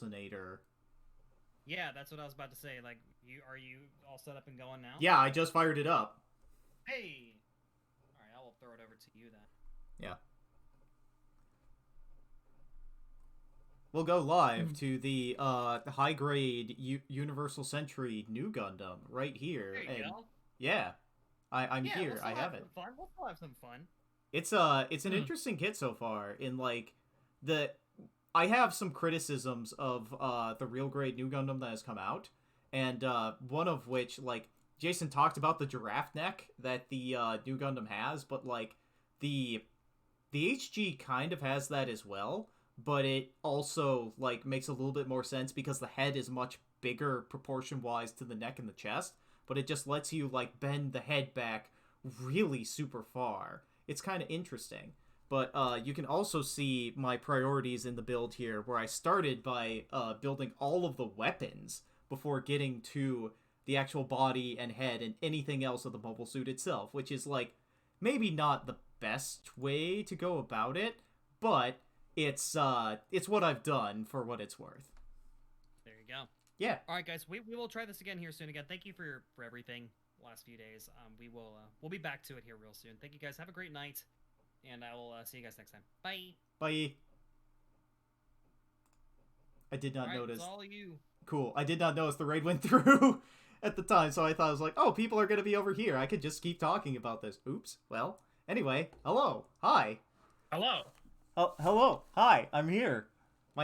Nelsinator. Yeah, that's what I was about to say. Like, are you all set up and going now? Yeah, I just fired it up. Hey. All right, I will throw it over to you then. Yeah. We'll go live to the high grade Universal Century Nu Gundam right here, There you and go. yeah, I'm Yeah, here. we'll I still have have it. some fun. We'll still have some fun. It's an interesting kit so far. In like the I have some criticisms of the real grade Nu Gundam that has come out, and one of which, like, Jason talked about the giraffe neck that the Nu Gundam has, but like the HG kind of has that as well, but it also like makes a little bit more sense because the head is much bigger proportion wise to the neck and the chest, but it just lets you like bend the head back really super far. It's kind of interesting. But you can also see my priorities in the build here, where I started by building all of the weapons before getting to the actual body and head and anything else of the mobile suit itself, which is like maybe not the best way to go about it, but it's what I've done for what it's worth. There you go. Yeah. All right, guys, we will try this again here soon. Again, thank you for everything last few days. We'll be back to it here real soon. Thank you guys. Have a great night, and I will see you guys next time. Bye. Bye. I did not notice. It's all you. Cool. I did not notice the raid went through at the time, so I thought I was like, oh, people are gonna be over here. I could just keep talking about this. Oops. Well, anyway, hello. Hi. Hello. Oh, hello. Hi. I'm here.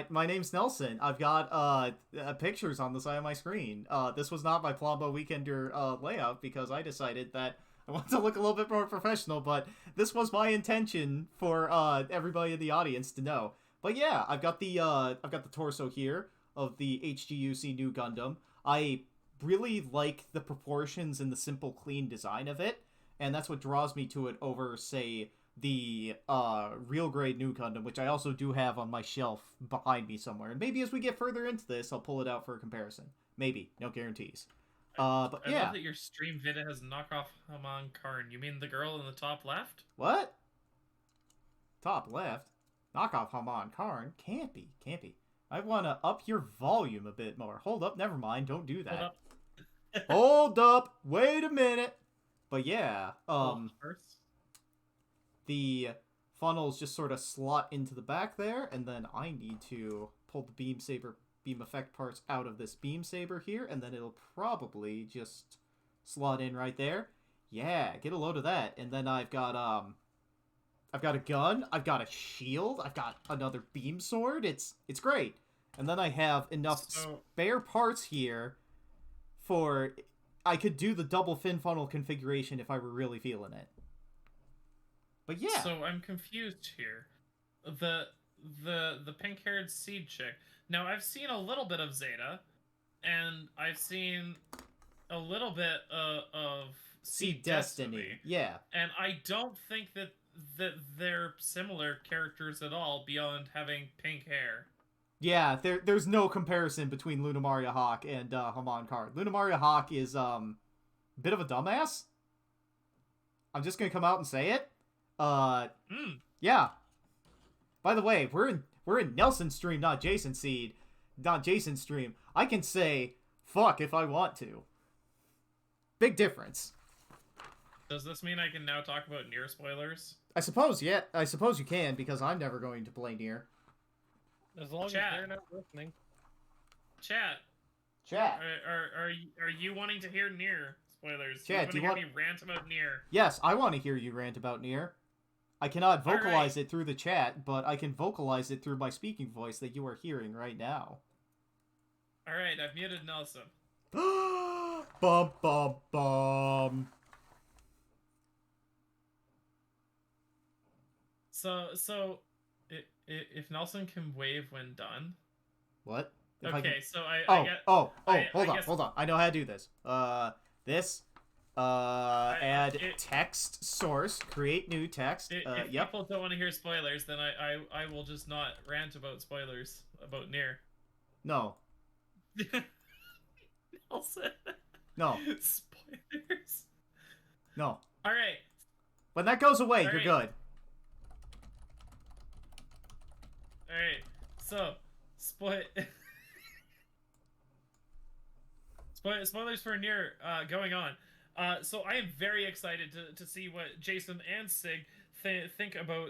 My name's Nelson. I've got pictures on the side of my screen. This was not my Plombo Weekender layout because I decided that I want to look a little bit more professional, but this was my intention for everybody in the audience to know. But yeah, I've got the torso here of the HGUC Nu Gundam. I really like the proportions and the simple, clean design of it, and that's what draws me to it over, say, the real grade Nu Gundam, which I also do have on my shelf behind me somewhere. And maybe as we get further into this, I'll pull it out for a comparison. Maybe. No guarantees. But I yeah. love that your stream vid has knockoff Haman Karn. You mean the girl in the top left? What? Top left? Knockoff Haman Karn? Can't be. Can't be. I want to up your volume a bit more. Hold up. Never mind. Don't do that. Hold up. Wait a minute. But yeah. The funnels just sort of slot into the back there, and then I need to pull the beam effect parts out of this beam saber here, and then it'll probably just slot in right there. Yeah, get a load of that. And then I've got a gun, I've got a shield, I've got another beam sword. It's great. And then I have enough spare parts here for I could do the double fin funnel configuration if I were really feeling it. But yeah. So I'm confused here. The pink-haired seed chick. Now I've seen a little bit of Zeta, and I've seen a little bit of Seed Destiny. Yeah. And I don't think that they're similar characters at all beyond having pink hair. Yeah, there's no comparison between Lunamaria Hawk and Haman Karn. Lunamaria Hawk is a bit of a dumbass. I'm just gonna come out and say it. Yeah. By the way, we're in Nelson's stream, not Jason's seed, not Jason's stream. I can say fuck if I want to. Big difference. Does this mean I can now talk about Nier spoilers? I suppose, yeah. I suppose you can, because I'm never going to play Nier. As long as they're not listening. Chat. Are you wanting to hear Nier spoilers? Chat, do you want to hear me rant about Nier? Yes, I want to hear you rant about Nier. I cannot vocalize it through the chat, but I can vocalize it through my speaking voice that you are hearing right now. Alright, I've muted Nelson. Bum bum bum. So, if Nelson can wave when done. What? Okay, so hold on. I know how to do this. Add text source, create new text. If people don't want to hear spoilers, then I will just not rant about spoilers about Nier. No. Nelson. No. Spoilers. No. All right. When that goes away, you're good. All right. So, spoilers for Nier going on. So I am very excited to see what Jason and Sig think about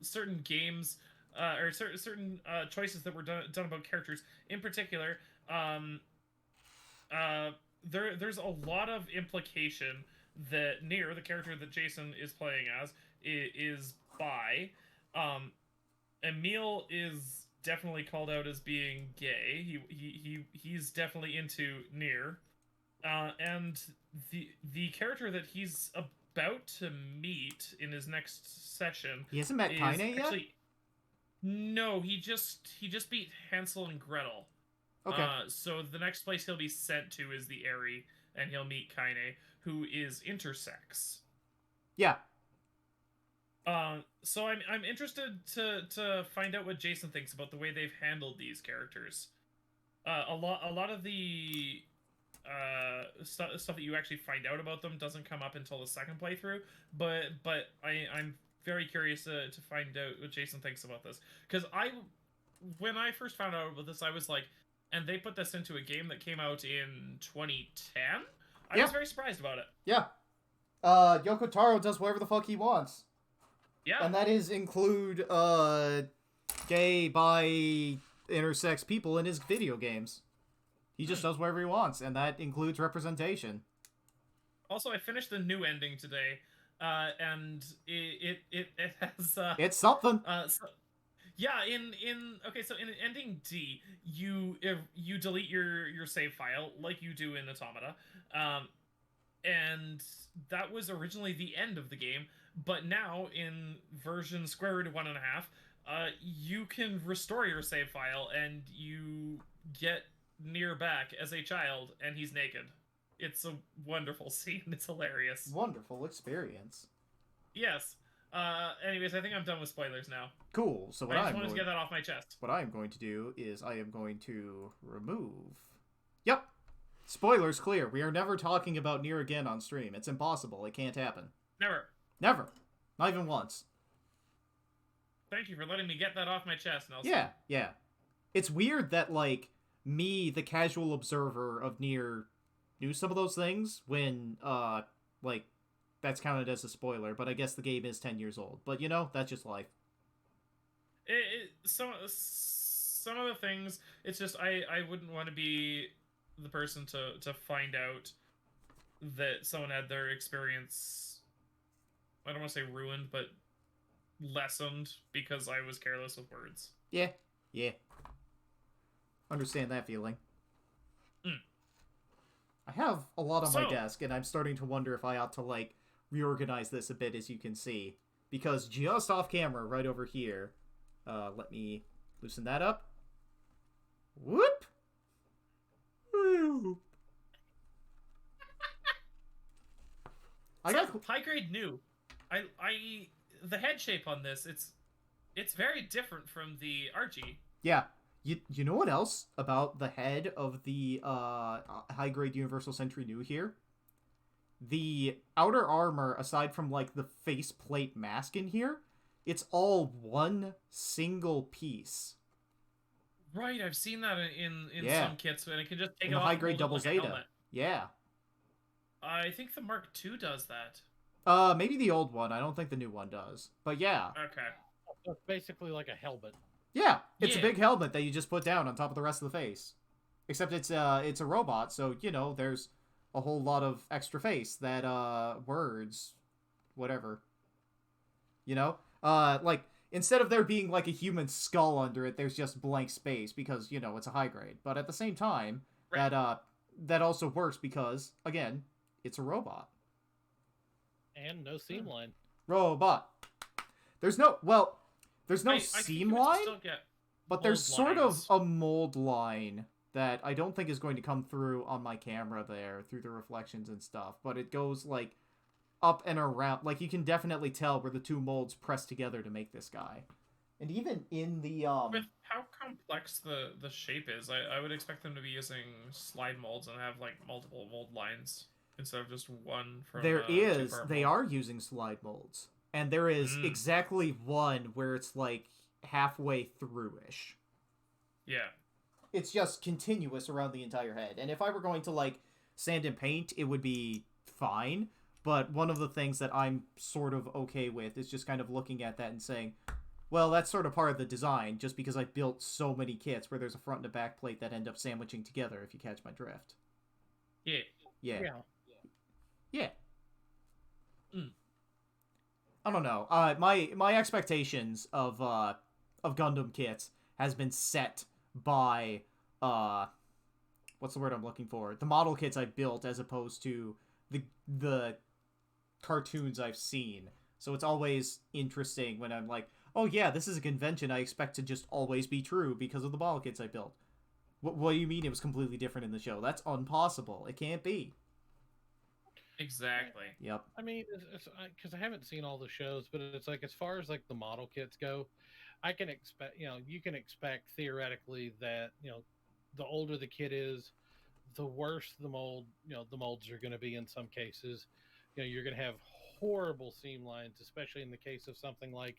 certain games or certain choices that were done about characters. In particular, there's a lot of implication that Nier, the character that Jason is playing as, is bi. Emil is definitely called out as being gay. He's definitely into Nier. And the character that he's about to meet in his next session, he hasn't met Kaine yet? No, he just beat Hansel and Gretel. Okay. So the next place he'll be sent to is the Aerie, and he'll meet Kaine, who is intersex. Yeah. So I'm interested to find out what Jason thinks about the way they've handled these characters. A lot of the stuff that you actually find out about them doesn't come up until the second playthrough, but I'm very curious to find out what Jason thinks about this, because when I first found out about this, I was like, and they put this into a game that came out in 2010. I was very surprised about it. Yeah. Yoko Taro does whatever the fuck he wants. Yeah. And that is include gay, bi, intersex people in his video games. He just does whatever he wants, and that includes representation. Also, I finished the new ending today, and it has it's something. Yeah, in ending D, you delete your save file like you do in Automata, and that was originally the end of the game. But now in version square root of 1.5, you can restore your save file, and you get Nier back as a child, and he's naked. It's a wonderful scene. It's hilarious. Wonderful experience. Yes. Anyways, I think I'm done with spoilers now. Cool. So I just wanted to get that off my chest. What I am going to do is I am going to remove... Yep. Spoilers clear. We are never talking about Nier again on stream. It's impossible. It can't happen. Never. Never. Not even once. Thank you for letting me get that off my chest, Nelson. Yeah, yeah. It's weird that, like, me, the casual observer of Nier, knew some of those things when, like, that's counted as a spoiler, but I guess the game is 10 years old. But, you know, that's just life. Some of the things, it's just, I wouldn't want to be the person to find out that someone had their experience, I don't want to say ruined, but lessened because I was careless with words. Yeah, yeah. Understand that feeling. I have a lot on my desk, and I'm starting to wonder if I ought to, like, reorganize this a bit, as you can see. Because just off camera, right over here, let me loosen that up. Whoop! Woo! I got high grade new. The head shape on this, it's very different from the Archie. Yeah. You know what else about the head of the high-grade Universal Sentry Nu here? The outer armor, aside from, like, the faceplate mask in here, it's all one single piece. Right, I've seen that in some kits, and it can just take it off. The high-grade Double like Zeta. Yeah. I think the Mark II does that. Maybe the old one. I don't think the new one does. But yeah. Okay. So it's basically like a helmet. Yeah, it's a big helmet that you just put down on top of the rest of the face. Except it's a robot, so, you know, there's a whole lot of extra face that, words, whatever. You know? Like, instead of there being, like, a human skull under it, there's just blank space because, you know, it's a high grade. But at the same time, right. that also works because, again, it's a robot. And no seam line. Robot. There's no seam line, but there's sort of a mold line that I don't think is going to come through on my camera there, through the reflections and stuff, but it goes, like, up and around. Like, you can definitely tell where the two molds press together to make this guy. And even in the, With how complex the shape is, I would expect them to be using slide molds and have, like, multiple mold lines instead of just one from they are using slide molds. And there is exactly one where it's, like, halfway through-ish. Yeah. It's just continuous around the entire head. And if I were going to, like, sand and paint, it would be fine. But one of the things that I'm sort of okay with is just kind of looking at that and saying, well, that's sort of part of the design, just because I built so many kits where there's a front and a back plate that end up sandwiching together, if you catch my drift. Yeah. Yeah. Yeah. Yeah. Mm. I don't know. My expectations of Gundam kits has been set by what's the word I'm looking for? The model kits I built as opposed to the cartoons I've seen. So it's always interesting when I'm like, oh yeah, this is a convention I expect to just always be true because of the model kits I built. What do you mean it was completely different in the show? That's impossible. It can't be. Exactly. Yep. I mean, because I haven't seen all the shows, but it's like as far as like the model kits go, I can expect, you can expect theoretically that, the older the kit is, the worse the mold, the molds are going to be in some cases. You're going to have horrible seam lines, especially in the case of something like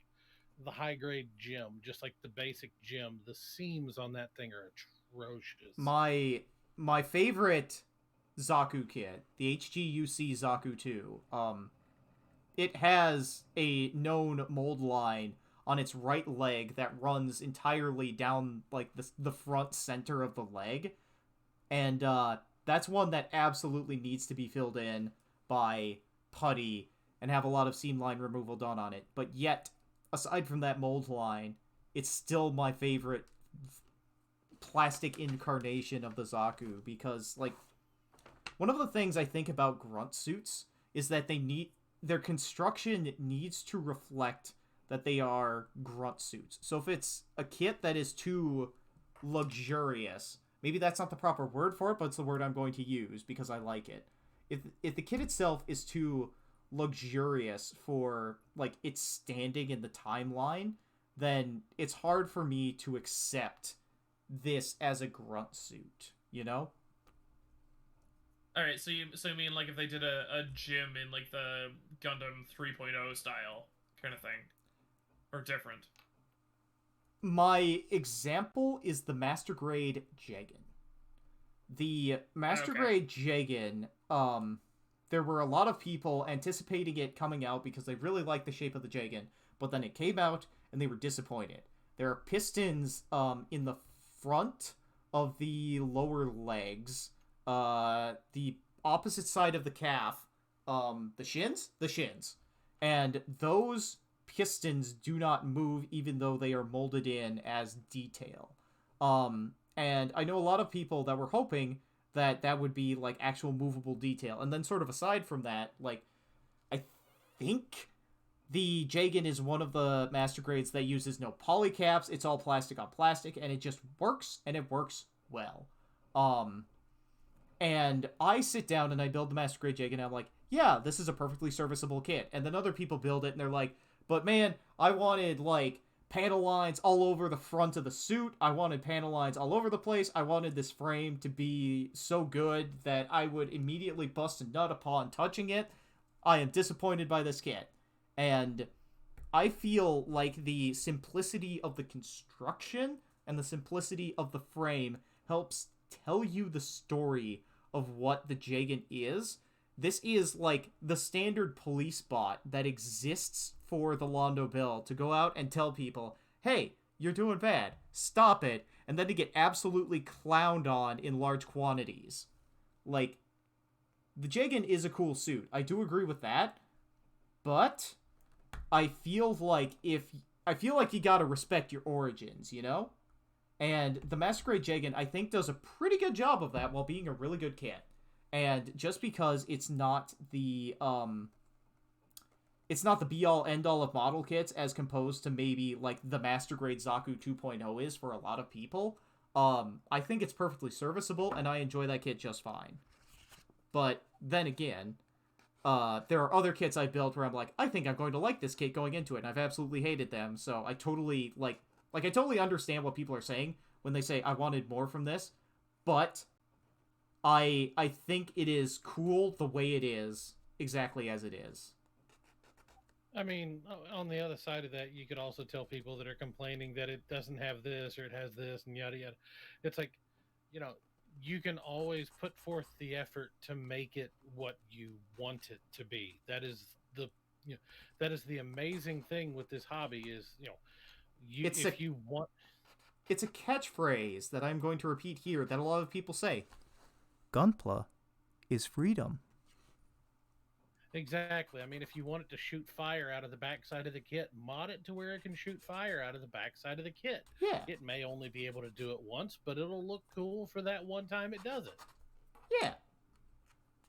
the high grade gem, just like the basic gem. The seams on that thing are atrocious. My favorite Zaku kit, the HGUC Zaku 2, it has a known mold line on its right leg that runs entirely down like the front center of the leg, and that's one that absolutely needs to be filled in by putty and have a lot of seam line removal done on it. But yet, aside from that mold line, it's still my favorite plastic incarnation of the Zaku, because like one of the things I think about grunt suits is that their construction needs to reflect that they are grunt suits. So if it's a kit that is too luxurious, maybe that's not the proper word for it, but it's the word I'm going to use because I like it. If the kit itself is too luxurious for like its standing in the timeline, then it's hard for me to accept this as a grunt suit, you know? All right, so you mean like if they did a gym in like the Gundam 3.0 style kind of thing, or different? My example is the Master Grade Jagan. The Master Grade Jagan, there were a lot of people anticipating it coming out because they really liked the shape of the Jagan, but then it came out and they were disappointed. There are pistons in the front of the lower legs, the opposite side of the calf, the shins, and those pistons do not move even though they are molded in as detail. And I know a lot of people that were hoping that that would be like actual movable detail. And then sort of aside from that, like I think the Jagan is one of the master grades that uses no polycaps. It's all plastic on plastic, and it just works, and it works well. And I sit down and I build the master grade Jagan, and I'm like, yeah, this is a perfectly serviceable kit. And then other people build it, and they're like, but man, I wanted like panel lines all over the front of the suit. I wanted panel lines all over the place. I wanted this frame to be so good that I would immediately bust a nut upon touching it. I am disappointed by this kit. And I feel like the simplicity of the construction and the simplicity of the frame helps tell you the story of what the Jagan is. This is like the standard police bot that exists for the Londo Bill to go out and tell people, hey, you're doing bad, stop it, and then to get absolutely clowned on in large quantities. Like, the Jagan is a cool suit. I do agree with that, but I feel like you gotta respect your origins, you know? And the Master Grade Jagan, I think, does a pretty good job of that while being a really good kit. And just because it's not the be-all, end-all of model kits as composed to maybe, like, the Master Grade Zaku 2.0 is for a lot of people, I think it's perfectly serviceable, and I enjoy that kit just fine. But then again, there are other kits I built where I'm like, I think I'm going to like this kit going into it, and I've absolutely hated them, so I totally, I totally understand what people are saying when they say, I wanted more from this, but I think it is cool the way it is, exactly as it is. I mean, on the other side of that, you could also tell people that are complaining that it doesn't have this or it has this and yada yada. It's like, you can always put forth the effort to make it what you want it to be. That is the that is the amazing thing with this hobby is, you want. It's a catchphrase that I'm going to repeat here that a lot of people say. Gunpla is freedom. Exactly. I mean, if you want it to shoot fire out of the backside of the kit, mod it to where it can shoot fire out of the backside of the kit. Yeah. It may only be able to do it once, but it'll look cool for that one time it does it. Yeah.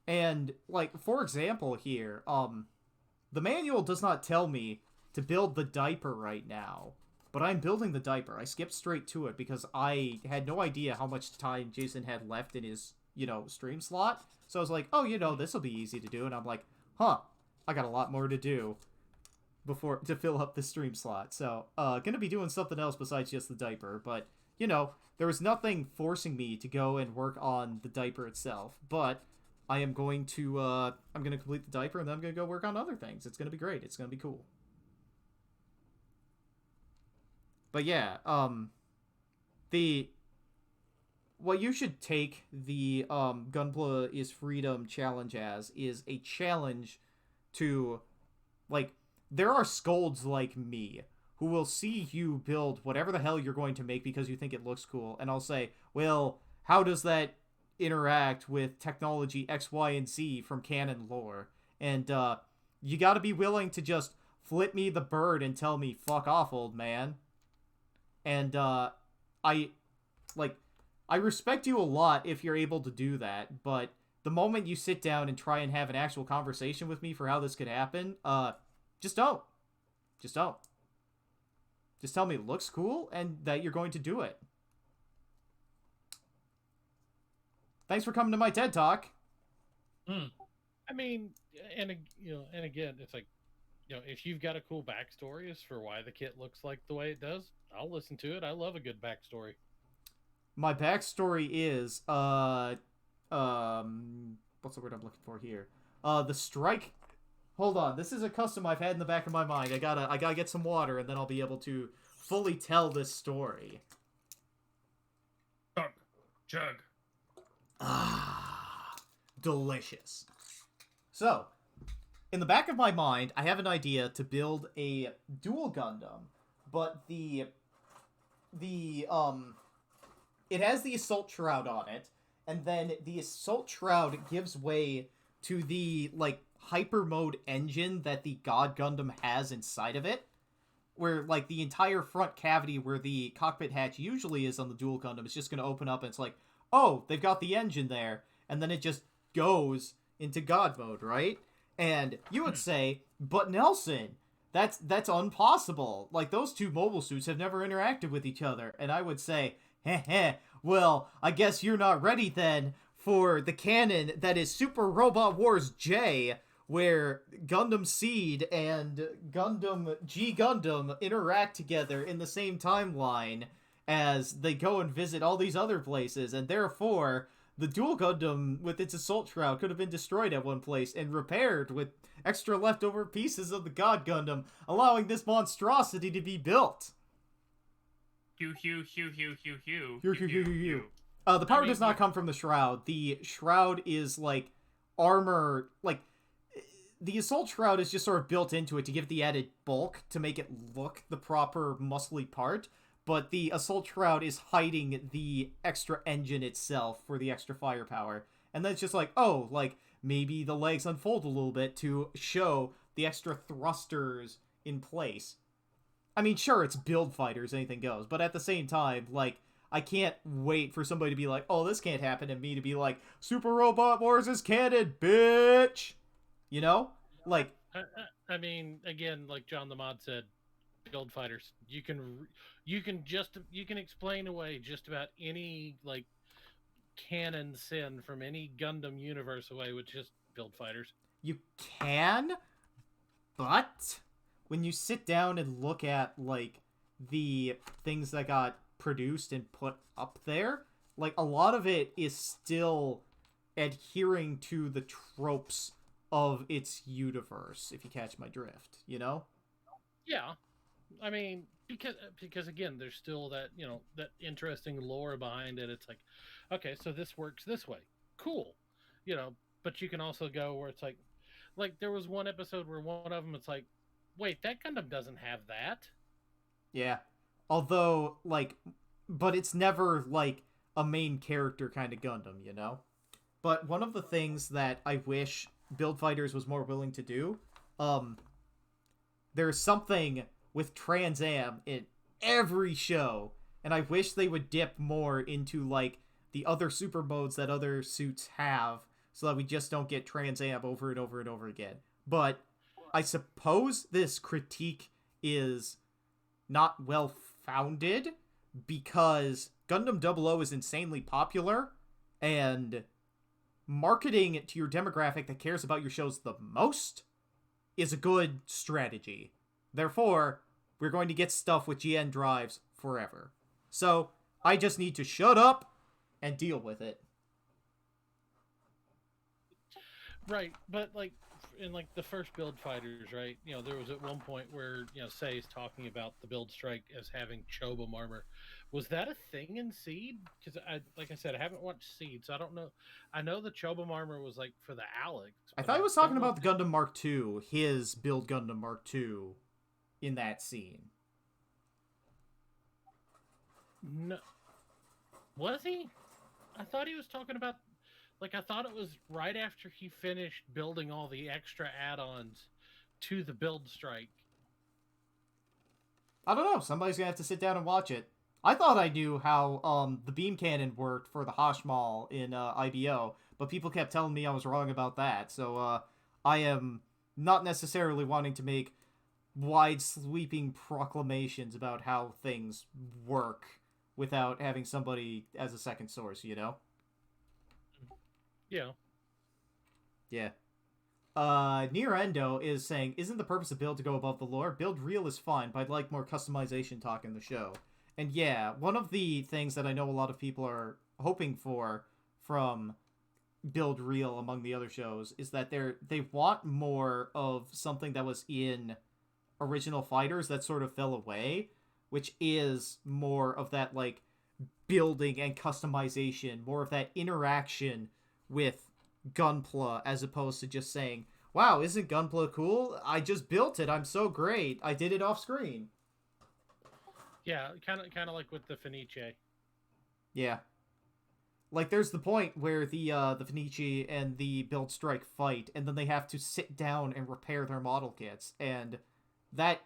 And, like, for example here, the manual does not tell me to build the diaper right now, but I'm building the diaper. I skipped straight to it because I had no idea how much time Jason had left in his, stream slot. So I was like, oh, this will be easy to do. And I'm like, I got a lot more to do to fill up the stream slot. So, gonna be doing something else besides just the diaper. But, there was nothing forcing me to go and work on the diaper itself. But I am going to, I'm gonna complete the diaper and then I'm gonna go work on other things. It's gonna be great. It's gonna be cool. But yeah, what you should take the Gunpla is Freedom challenge as is a challenge to, like, there are scolds like me who will see you build whatever the hell you're going to make because you think it looks cool, and I'll say, well, how does that interact with technology X, Y, and Z from canon lore? And you gotta be willing to just flip me the bird and tell me, fuck off, old man. And I respect you a lot if you're able to do that, but the moment you sit down and try and have an actual conversation with me for how this could happen, just don't. Just don't. Just tell me it looks cool and that you're going to do it. Thanks for coming to my TED Talk. I mean, and again, it's like, if you've got a cool backstory as for why the kit looks like the way it does, I'll listen to it. I love a good backstory. My backstory is, what's the word I'm looking for here? The strike. Hold on, this is a custom I've had in the back of my mind. I gotta get some water, and then I'll be able to fully tell this story. Jug. Ah, delicious. So, in the back of my mind, I have an idea to build a dual Gundam, but it has the Assault Shroud on it, and then the Assault Shroud gives way to the, like, hyper mode engine that the God Gundam has inside of it, where, like, the entire front cavity where the cockpit hatch usually is on the dual Gundam is just going to open up and it's like, oh, they've got the engine there, and then it just goes into God mode, right? And you would say, but Nelson, that's impossible. Like, those two mobile suits have never interacted with each other. And I would say, well, I guess you're not ready then for the canon that is Super Robot Wars J, where Gundam Seed and Gundam G Gundam interact together in the same timeline as they go and visit all these other places, and therefore the dual Gundam with its Assault Shroud could have been destroyed at one place and repaired with extra leftover pieces of the God Gundam, allowing this monstrosity to be built. Hugh. The power does not come from the Shroud. The Shroud is, like, armor, like, the Assault Shroud is just sort of built into it to give the added bulk to make it look the proper muscly part, but the Assault Shroud is hiding the extra engine itself for the extra firepower. And then it's just like, oh, like, maybe the legs unfold a little bit to show the extra thrusters in place. I mean, sure, it's build fighters, anything goes, but at the same time, like, I can't wait for somebody to be like, oh, this can't happen, and me to be like, Super Robot Wars is canon, bitch! You know? Like... I mean, again, like John the Mod said, build fighters. You can explain away just about any, like, canon sin from any Gundam universe away with just build fighters. You can, but when you sit down and look at, like, the things that got produced and put up there, like, a lot of it is still adhering to the tropes of its universe, if you catch my drift, you know? Yeah. I mean, because again, there's still that, that interesting lore behind it. It's like, okay, so this works this way. Cool. But you can also go where it's like there was one episode where one of them it's like, wait, that Gundam doesn't have that. Yeah. Although, like, but it's never, like, a main character kind of Gundam, you know? But one of the things that I wish Build Fighters was more willing to do, there's something with Trans Am in every show, and I wish they would dip more into, like, the other super modes that other suits have, so that we just don't get Trans Am over and over and over again. But I suppose this critique is not well founded, because Gundam 00 is insanely popular, and marketing to your demographic that cares about your shows the most is a good strategy. Therefore, we're going to get stuff with GN drives forever. So, I just need to shut up and deal with it. Right, but like in like the first Build Fighters, right? There was at one point where Say's talking about the Build Strike as having Chobam armor. Was that a thing in Seed? Because like I said, I haven't watched Seed, so I don't know. I know the Chobam armor was like for the Alex. I thought he was talking about the Gundam Mark II, his Build Gundam Mark II, in that scene. No, was he? I thought he was talking about. Like, I thought it was right after he finished building all the extra add-ons to the Build Strike. I don't know. Somebody's gonna have to sit down and watch it. I thought I knew how the beam cannon worked for the Hashmal in IBO, but people kept telling me I was wrong about that. So I am not necessarily wanting to make wide sweeping proclamations about how things work without having somebody as a second source, you know? Yeah. Yeah. Near Endo is saying, isn't the purpose of Build to go above the lore? Build Real is fine, but I'd like more customization talk in the show. And yeah, one of the things that I know a lot of people are hoping for from Build Real among the other shows is that they want more of something that was in original Fighters that sort of fell away, which is more of that, like, building and customization, more of that interaction with Gunpla, as opposed to just saying, wow, isn't Gunpla cool? I just built it. I'm so great. I did it off screen. Yeah, kind of like with the Fenice. Yeah. Like, there's the point where the Fenice and the Build Strike fight, and then they have to sit down and repair their model kits, and that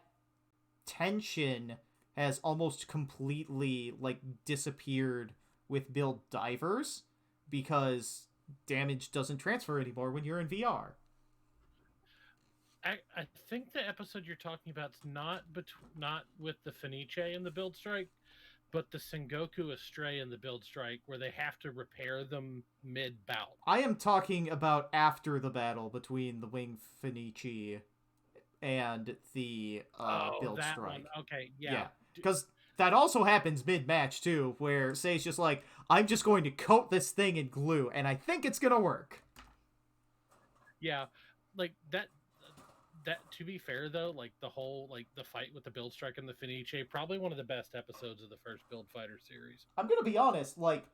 tension has almost completely, like, disappeared with Build Divers, because damage doesn't transfer anymore when you're in VR. I think the episode you're talking about is not with the Fenice and the Build Strike, but the Sengoku Astray and the Build Strike, where they have to repair them mid-bout. I am talking about after the battle between the Wing Fenice and the Build Strike. One. Okay, yeah. Because that also happens mid-match, too, where Say's just like, I'm just going to coat this thing in glue, and I think it's gonna work. Yeah, like, that, to be fair, though, like, the whole, like, the fight with the Build Strike and the Fenice, probably one of the best episodes of the first Build Fighter series. I'm gonna be honest, like,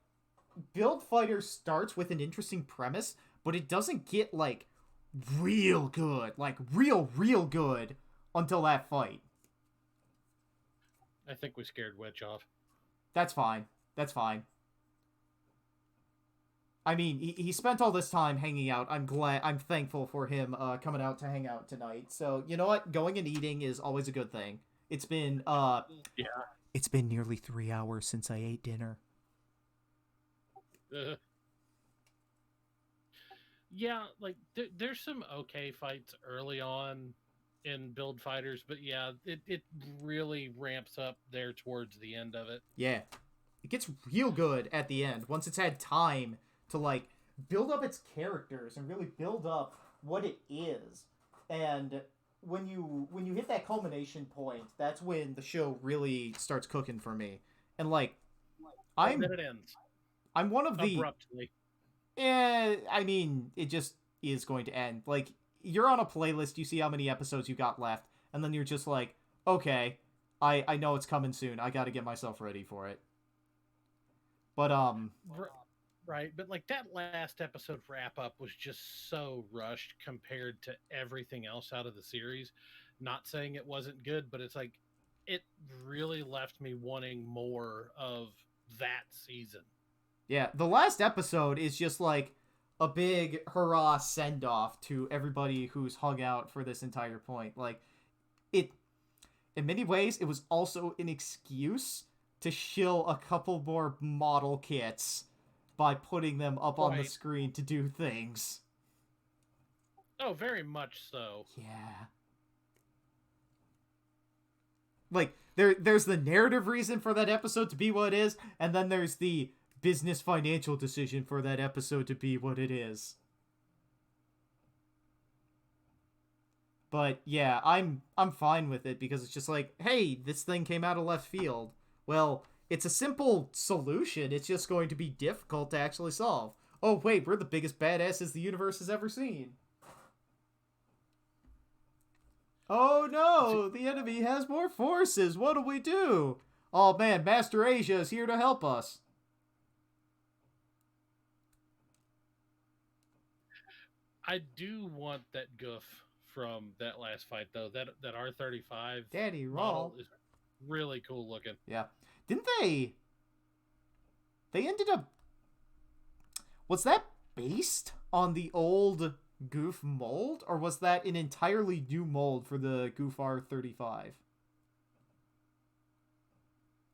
Build Fighter starts with an interesting premise, but it doesn't get, like, real good. Like, real good until that fight. I think we scared Witch off. That's fine. I mean, he spent all this time hanging out. I'm thankful for him coming out to hang out tonight. So, you know what? Going and eating is always a good thing. It's been It's been nearly 3 hours since I ate dinner. Yeah, like there's some okay fights early on in Build Fighters, but yeah, it really ramps up there towards the end of it. Yeah. It gets real good at the end once it's had time to, like, build up its characters and really build up what it is. And when you hit that culmination point, that's when the show really starts cooking for me. And, like, then it ends. I'm one of the abruptly. I mean, it just is going to end. Like, you're on a playlist, you see how many episodes you got left, and then you're just like, okay, I know it's coming soon. I got to get myself ready for it. But Right, but like that last episode wrap up was just so rushed compared to everything else out of the series. Not saying it wasn't good, but it's like it really left me wanting more of that season. Yeah, the last episode is just like a big hurrah send off to everybody who's hung out for this entire point. Like, it, in many ways, it was also an excuse to shill a couple more model kits by putting them up on the Right. screen to do things. Oh, very much so. Yeah. Like, there's the narrative reason for that episode to be what it is, and then there's the business financial decision for that episode to be what it is. But yeah, I'm fine with it because it's just like, hey, this thing came out of left field. Well, it's a simple solution. It's just going to be difficult to actually solve. Oh wait, we're the biggest badasses the universe has ever seen. Oh no, the enemy has more forces. What do we do? Oh man, Master Asia is here to help us. I do want that goof from that last fight though. That R35 Daddy model roll. is really cool looking. Yeah. Didn't they... They ended up... Was that based on the old Goof mold? Or was that an entirely new mold for the Goof R35?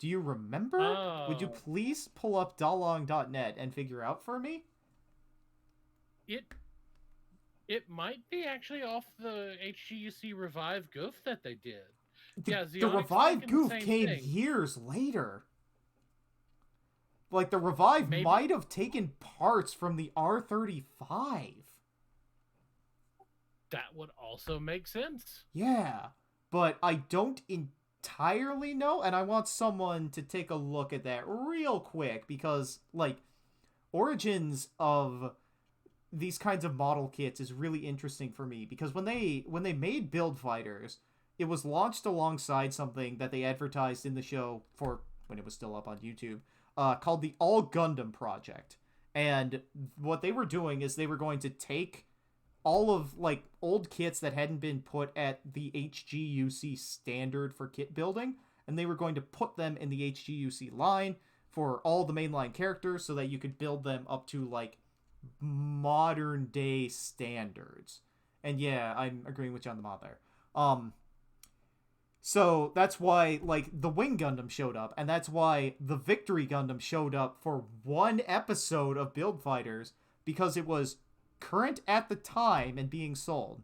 Do you remember? Oh. Would you please pull up dalong.net and figure out for me? It might be actually off the HGUC Revive goof that they did. The Xeonics Revive thinking the Goof same came thing. years later. Like, the Revive Maybe- might have taken parts from the R35. That would also make sense. Yeah, but I don't entirely know, and I want someone to take a look at that real quick because, like, origins of these kinds of model kits is really interesting for me because when they made Build Fighters, it was launched alongside something that they advertised in the show for when it was still up on YouTube, called the All Gundam Project. And what they were doing is they were going to take all of, like, old kits that hadn't been put at the HGUC standard for kit building, and they were going to put them in the HGUC line for all the mainline characters so that you could build them up to, like, modern day standards. And yeah, I'm agreeing with John the Mod there. So that's why, like, the Wing Gundam showed up, and that's why the Victory Gundam showed up for one episode of Build Fighters, because it was current at the time and being sold.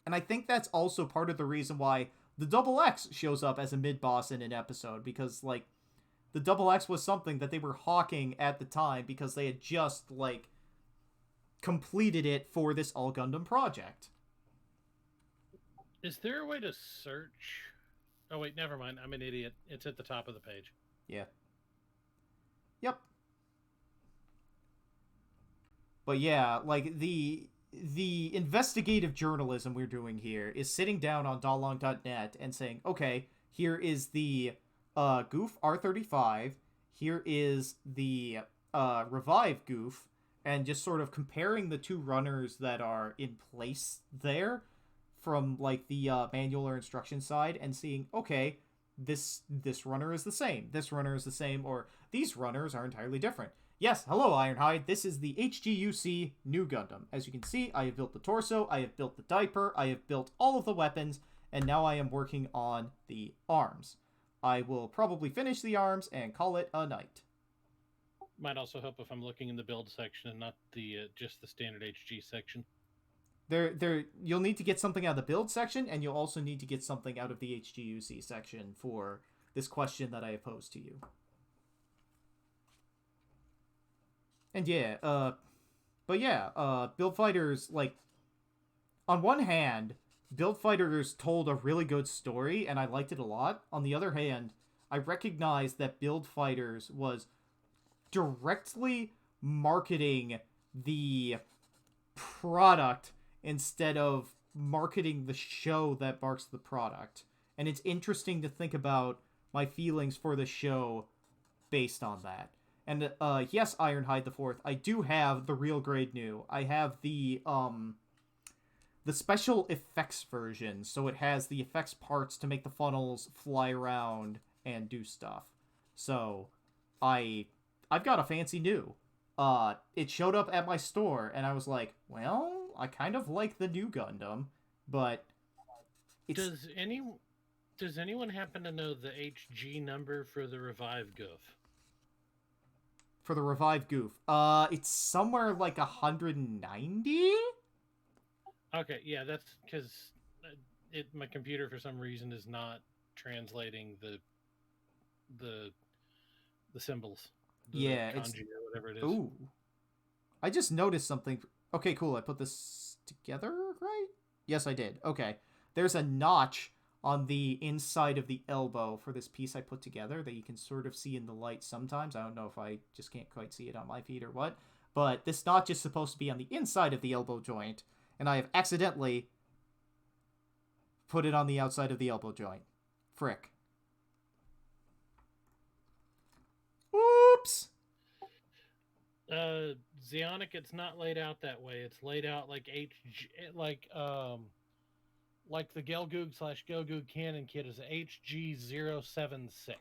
And I think that's also part of the reason why the Double X shows up as a mid-boss in an episode, because, like, the Double X was something that they were hawking at the time because they had just, like, completed it for this All Gundam project. Is there a way to search? Oh wait, never mind. I'm an idiot. It's at the top of the page. Yeah. Yep. But yeah, like, the investigative journalism we're doing here is sitting down on dalong.net and saying, okay, here is the Goof R35, here is the Revive Goof, and just sort of comparing the two runners that are in place there from, like, the manual or instruction side and seeing, okay, this runner is the same, this runner is the same, or these runners are entirely different. Yes, hello Ironhide, this is the HGUC Nu Gundam. As you can see, I have built the torso, I have built the diaper, I have built all of the weapons, and now I am working on the arms. I will probably finish the arms and call it a night. Might also help if I'm looking in the build section and not the just the standard HG section. You'll need to get something out of the build section, and you'll also need to get something out of the HGUC section for this question that I have posed to you. And yeah, but yeah, Build Fighters, like, on one hand, Build Fighters told a really good story, and I liked it a lot. On the other hand, I recognized that Build Fighters was directly marketing the product instead of marketing the show that marks the product. And it's interesting to think about my feelings for the show based on that. And yes, Ironhide the Fourth, I do have the real grade new. I have the special effects version, so it has the effects parts to make the funnels fly around and do stuff. So I've got a fancy new. It showed up at my store, and I was like, well, I kind of like the new Gundam, but it's... Does anyone happen to know the HG number for the Revive Goof? For the Revive Goof, it's somewhere like 190? Okay, yeah, that's because my computer for some reason is not translating the symbols. Yeah, kanji it's... or whatever it is. Ooh. I just noticed something. Okay, cool. I put this together, right? Yes, I did. Okay. There's a notch on the inside of the elbow for this piece I put together that you can sort of see in the light sometimes. I don't know if I just can't quite see it on my feed or what. But this notch is supposed to be on the inside of the elbow joint, and I have accidentally put it on the outside of the elbow joint. Frick. Oops! Zionic, it's not laid out that way. It's laid out like like the Gelgoog / Gogoog Cannon Kit is HG076.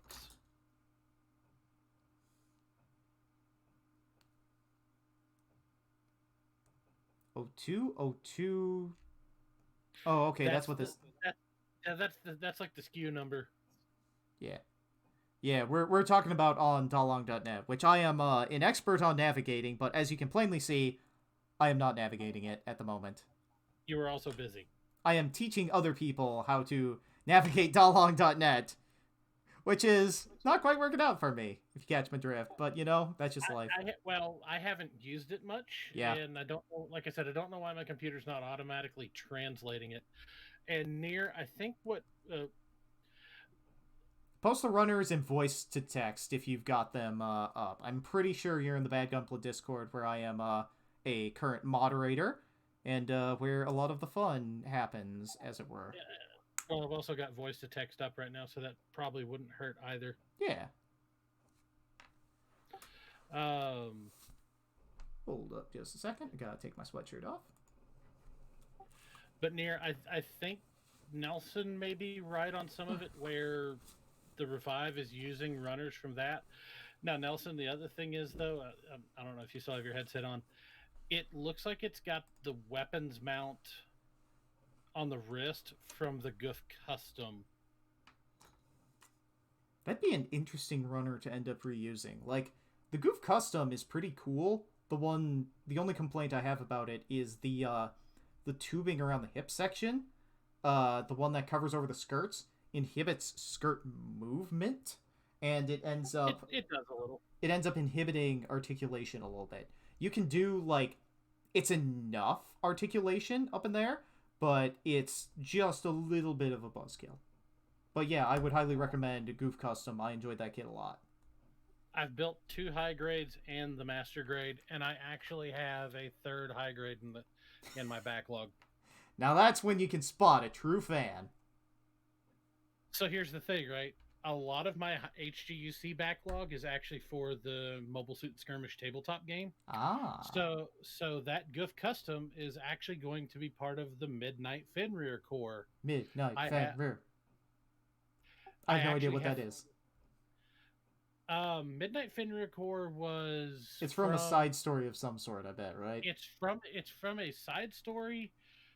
0202. Oh, okay, that's what this... That's like the SKU number. Yeah. Yeah, we're talking about on Dalong.net, which I am an expert on navigating, but as you can plainly see, I am not navigating it at the moment. You were also busy. I am teaching other people how to navigate Dalong.net, which is not quite working out for me, if you catch my drift. But, you know, that's just life. I haven't used it much. Yeah. And I don't know, like I said, I don't know why my computer's not automatically translating it. And I think what... Post the runners in voice to text if you've got them up. I'm pretty sure you're in the Bad Gunpla Discord, where I am a current moderator, and where a lot of the fun happens, as it were. Well, I've also got voice to text up right now, so that probably wouldn't hurt either. Yeah. Hold up just a second. I gotta take my sweatshirt off. But I think Nelson may be right on some of it, where the Revive is using runners from that. Now, Nelson, the other thing is, though, I don't know if you still have your headset on, it looks like it's got the weapons mount on the wrist from the Goof Custom. That'd be an interesting runner to end up reusing. Like, the Goof Custom is pretty cool. The only complaint I have about it is the tubing around the hip section. The one that covers over the skirts inhibits skirt movement, and it ends up... It does a little. It ends up inhibiting articulation a little bit. You can do, like... It's enough articulation up in there, but it's just a little bit of a buzzkill. But yeah, I would highly recommend Goof Custom. I enjoyed that kit a lot. I've built 2 high grades and the master grade, and I actually have a 3rd high grade in my backlog. Now that's when you can spot a true fan. So here's the thing, right? A lot of my HGUC backlog is actually for the Mobile Suit Skirmish tabletop game. Ah. So that Goof Custom is actually going to be part of the Midnight Fenrir Corps. Midnight Fenrir. I have no idea what that is. Midnight Fenrir Corps was... It's from a side story of some sort, I bet, right? It's from a side story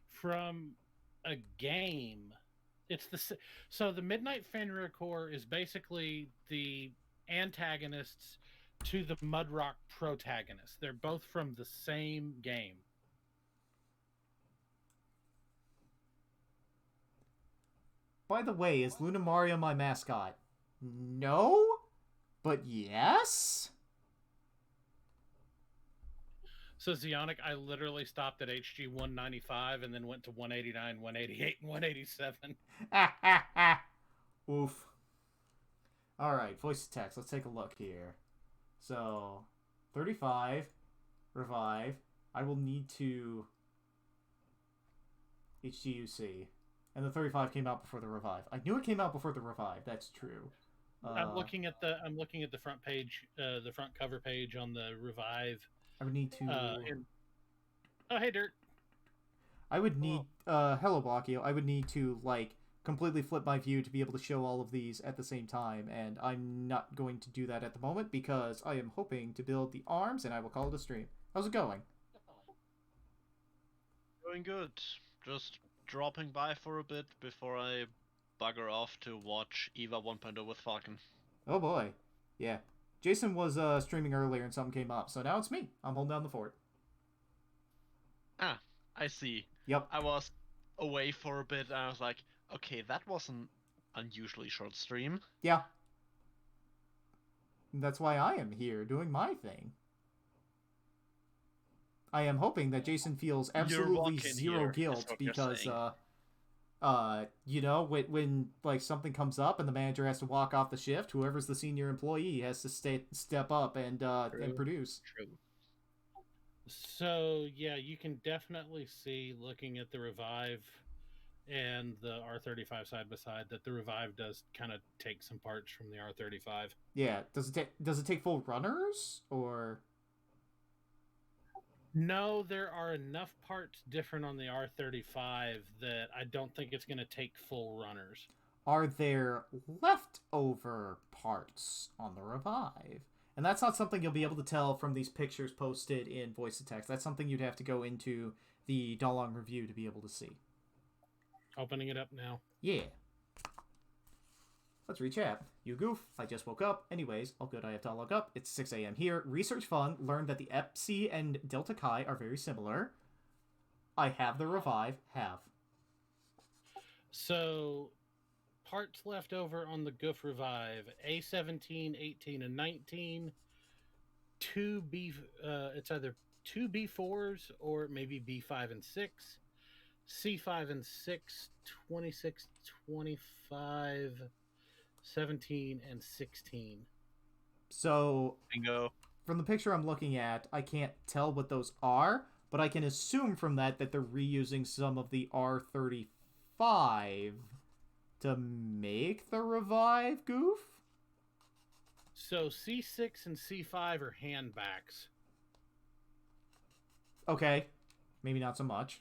from a game. So the Midnight Fenrir Corps is basically the antagonists to the Mudrock protagonists. They're both from the same game. By the way, is Luna Mario my mascot? No, but yes? So Zionic, I literally stopped at HG 195 and then went to 189, 188, and 187. Oof. Alright, voice to text. Let's take a look here. So, 35, Revive. I will need to... HGUC. And the 35 came out before the Revive. I knew it came out before the Revive. That's true. I'm looking at the front page, the front cover page on the Revive. I would need to. Oh, hey, Dirt. I would need. Hello, Blockio. I would need to like completely flip my view to be able to show all of these at the same time, and I'm not going to do that at the moment because I am hoping to build the arms, and I will call it a stream. How's it going? Going good. Just dropping by for a bit before I bugger off to watch EVA 1.0 with Falcon. Oh boy. Yeah. Jason was streaming earlier and something came up, so now it's me. I'm holding down the fort. Ah, I see. Yep. I was away for a bit and I was like, okay, that was an unusually short stream. Yeah. That's why I am here doing my thing. I am hoping that Jason feels absolutely zero guilt because you know, when like something comes up and the manager has to walk off the shift, whoever's the senior employee has to step up and produce. True. So yeah, you can definitely see, looking at the Revive and the R35 side by side, that the Revive does kind of take some parts from the R35. Yeah. Does it take full runners or? No, there are enough parts different on the R35 that I don't think it's going to take full runners. Are there leftover parts on the Revive? And that's not something you'll be able to tell from these pictures posted in voice to text. That's something you'd have to go into the Dalong review to be able to see. Opening it up now. Yeah. Let's recap. You goof. I just woke up. Anyways, all good. I have to log up. It's 6 a.m. here. Research fun. Learned that the Epsi and Delta Chi are very similar. I have the Revive. Have. So, parts left over on the Goof Revive: A17, 18, and 19. It's either 2 B4s or maybe B5 and 6. C5 and 6, 26, 25, 17, and 16. So, Bingo. from the picture I'm looking at, I can't tell what those are, but I can assume from that they're reusing some of the R35 to make the Revive goof? So C6 and C5 are handbacks. Okay. Maybe not so much.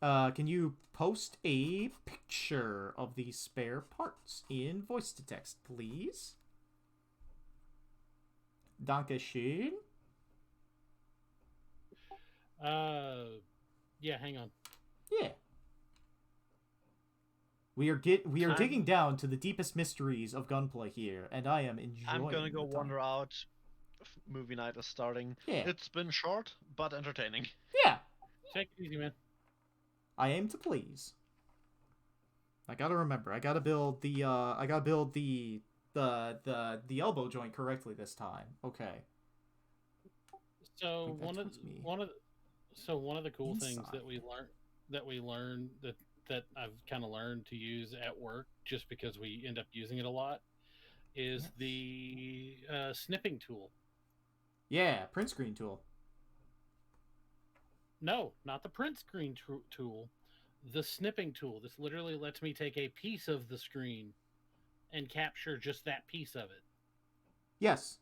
Can you post a picture of the spare parts in voice to text, please? Dankeschön. Yeah, hang on. Yeah. We are digging down to the deepest mysteries of gunplay here, and I am enjoying. I'm gonna go the time. wander out. Movie night is starting. Yeah. It's been short but entertaining. Yeah. Take it easy, man. I aim to please. I gotta remember. I gotta build the the elbow joint correctly this time. Okay. So one of the cool things that we learned that I've kind of learned to use at work, just because we end up using it a lot, is the snipping tool. Yeah, print screen tool. No, not the print screen tool. The snipping tool. This literally lets me take a piece of the screen and capture just that piece of it. Yes.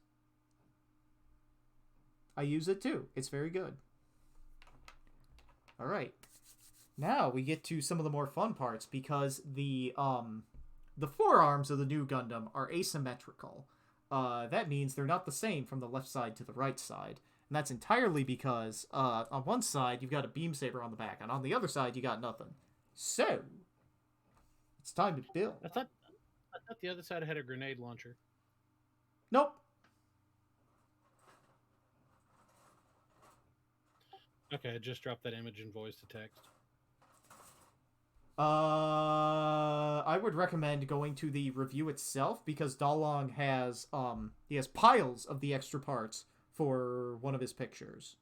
I use it too. It's very good. All right. Now we get to some of the more fun parts, because the forearms of the new Gundam are asymmetrical. That means they're not the same from the left side to the right side. And that's entirely because on one side you've got a beam saber on the back, and on the other side you got nothing. So it's time to build. I thought the other side had a grenade launcher. Nope. Okay, I just dropped that image in voice to text. I would recommend going to the review itself, because Dalong has he has piles of the extra parts for one of his pictures.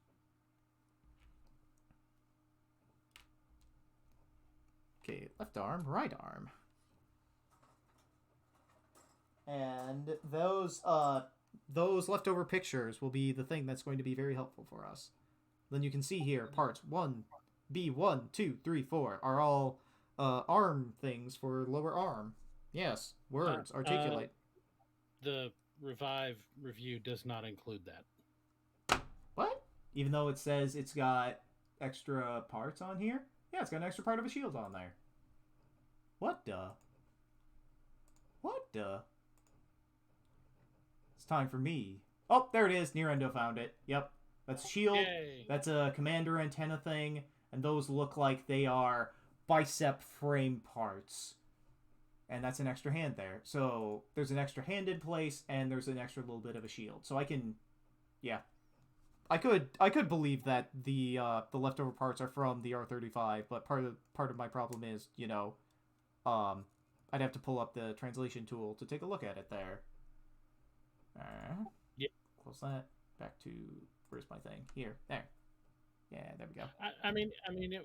Okay, left arm, right arm. And those leftover pictures will be the thing that's going to be very helpful for us. Then you can see here parts 1, B1, 2, 3, 4 are all arm things for lower arm. Yes, words, articulate. The Revive review does not include that. What? Even though it says it's got extra parts on here? Yeah, it's got an extra part of a shield on there. What the? What the? It's time for me. Oh, there it is. Nearendo found it. Yep. That's a shield. Yay. That's a commander antenna thing. And those look like they are bicep frame parts. And that's an extra hand there. So there's an extra hand in place, and there's an extra little bit of a shield. So I can, yeah, I could believe that the leftover parts are from the R35, but part of my problem is, you know, I'd have to pull up the translation tool to take a look at it there. Yeah. Close that. Back to where's my thing? Here, there. Yeah, there we go. I mean,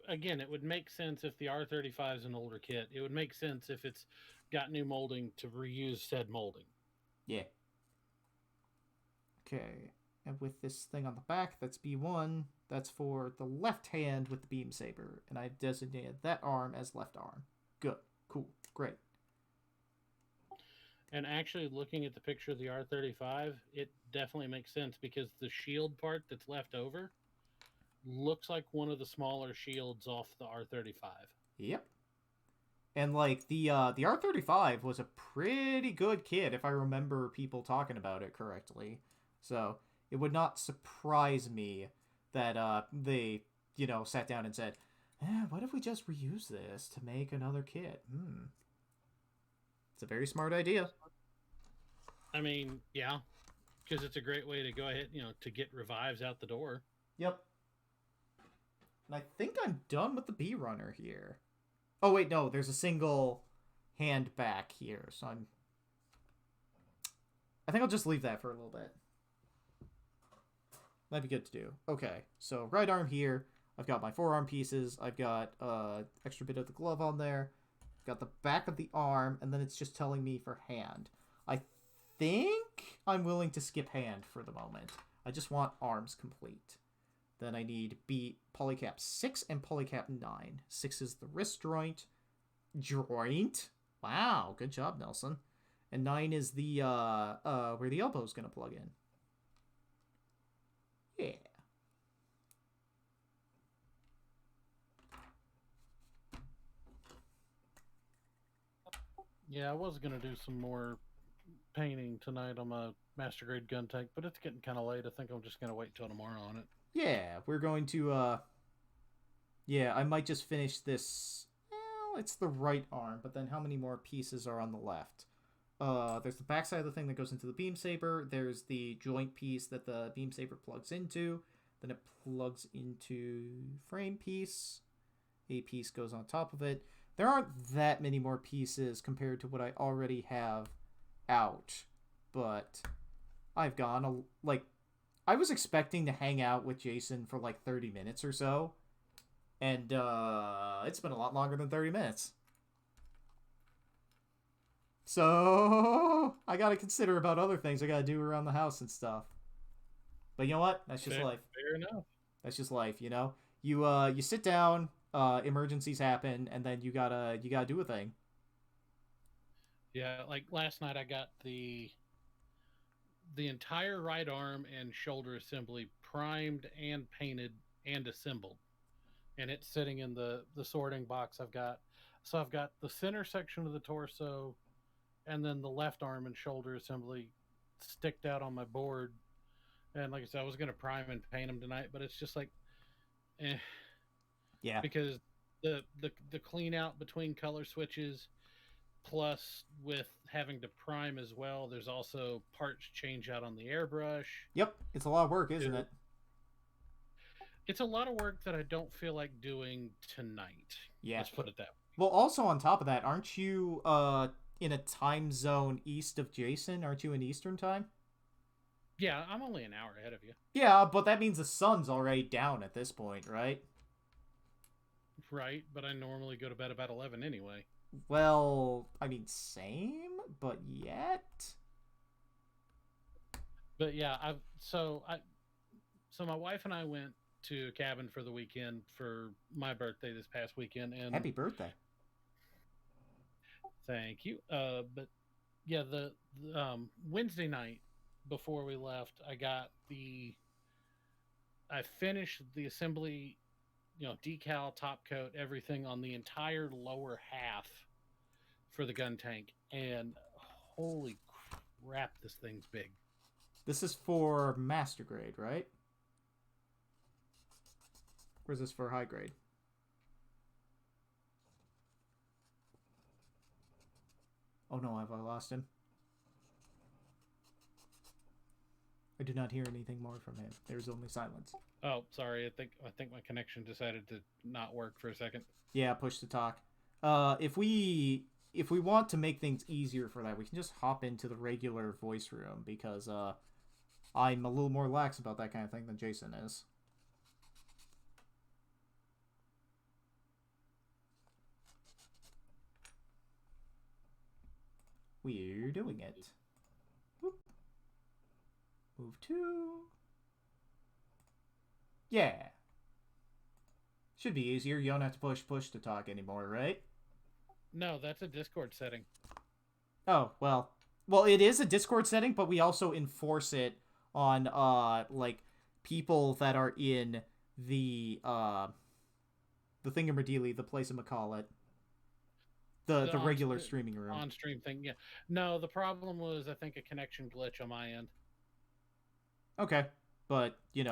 again, it would make sense if the R35 is an older kit. It would make sense if it's got new molding to reuse said molding. Yeah. Okay, and with this thing on the back, that's B1. That's for the left hand with the beam saber, and I've designated that arm as left arm. Good, cool, great. And actually, looking at the picture of the R35, it definitely makes sense because the shield part that's left over looks like one of the smaller shields off the R35. Yep. And like the R35 was a pretty good kit if I remember people talking about it correctly. So it would not surprise me that they, you know, sat down and said, what if we just reuse this to make another kit? It's a very smart idea. I mean, yeah, because it's a great way to go ahead, you know, to get revives out the door. Yep. And I think I'm done with the bee runner here. Oh wait, no, there's a single hand back here, so I think I'll just leave that for a little bit. Might be good to do. Okay, so right arm here. I've got my forearm pieces. I've got extra bit of the glove on there. I've got the back of the arm, and then it's just telling me for hand. I think I'm willing to skip hand for the moment. I just want arms complete. Then I need polycap 6 and polycap 9. 6 is the wrist joint. Wow, good job, Nelson. And 9 is the where the elbow's gonna plug in. Yeah. Yeah, I was gonna do some more painting tonight on my master grade gun tank, but it's getting kind of late. I think I'm just gonna wait till tomorrow on it. Yeah, we're going to yeah, I might just finish this. Well, it's the right arm, but then how many more pieces are on the left? There's the backside of the thing that goes into the beam saber. There's the joint piece that the beam saber plugs into. Then it plugs into frame piece. A piece goes on top of it. There aren't that many more pieces compared to what I already have out, but I've gone I was expecting to hang out with Jason for like 30 minutes or so, and it's been a lot longer than 30 minutes. So I gotta consider about other things I gotta do around the house and stuff. But you know what? That's just life. Fair enough. That's just life, you know? You sit down, emergencies happen, and then you gotta do a thing. Yeah, like last night I got the entire right arm and shoulder assembly primed and painted and assembled. And it's sitting in the sorting box I've got. So I've got the center section of the torso and then the left arm and shoulder assembly sticked out on my board. And like I said, I was going to prime and paint them tonight, but it's just like, Yeah. Because the clean out between color switches, plus with having to prime as well, there's also parts change out on the airbrush. Yep, it's a lot of work, isn't it? It's a lot of work that I don't feel like doing tonight. Yeah. Let's put it that way. Well, also on top of that, aren't you in a time zone east of Jason? Aren't you in Eastern time? Yeah, I'm only an hour ahead of you. Yeah, but that means the sun's already down at this point, right? Right, but I normally go to bed about 11 anyway. Well, I mean, same, but yet. But yeah, so my wife and I went to a cabin for the weekend for my birthday this past weekend, and Happy birthday. Thank you. But yeah, the Wednesday night before we left, I finished the assembly, decal, top coat, everything on the entire lower half for the gun tank, and holy crap, this thing's big. This is for master grade, right? Or is this for high grade? Oh no, have I lost him? I do not hear anything more from him. There's only silence. Oh, sorry. I think my connection decided to not work for a second. Yeah, push to talk. If we want to make things easier for that, we can just hop into the regular voice room because I'm a little more lax about that kind of thing than Jason is. We're doing it. Whoop. Move to... Yeah. Should be easier. You don't have to push to talk anymore, right? No, that's a Discord setting. Oh, well. Well, it is a Discord setting, but we also enforce it on, like, people that are in the thingamadilly, the place I'm call it. The regular streaming room. On-stream thing, yeah. No, the problem was, I think, a connection glitch on my end. Okay, but, as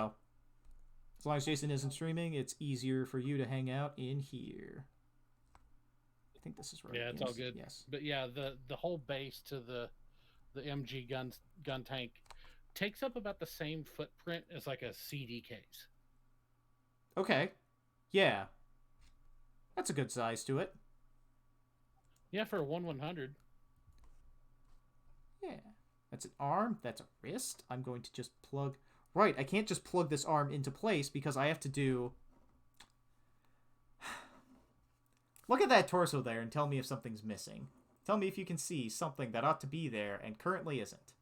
long as Jason isn't streaming, it's easier for you to hang out in here. I think this is right. Yeah, it's all good. Yes. But yeah, the whole base to the MG gun tank takes up about the same footprint as like a CD case. Okay. Yeah. That's a good size to it. Yeah, for a 1/100. Yeah. That's an arm. That's a wrist. I'm going to just plug... Right, I can't just plug this arm into place because I have to do... Look at that torso there and tell me if something's missing. Tell me if you can see something that ought to be there and currently isn't.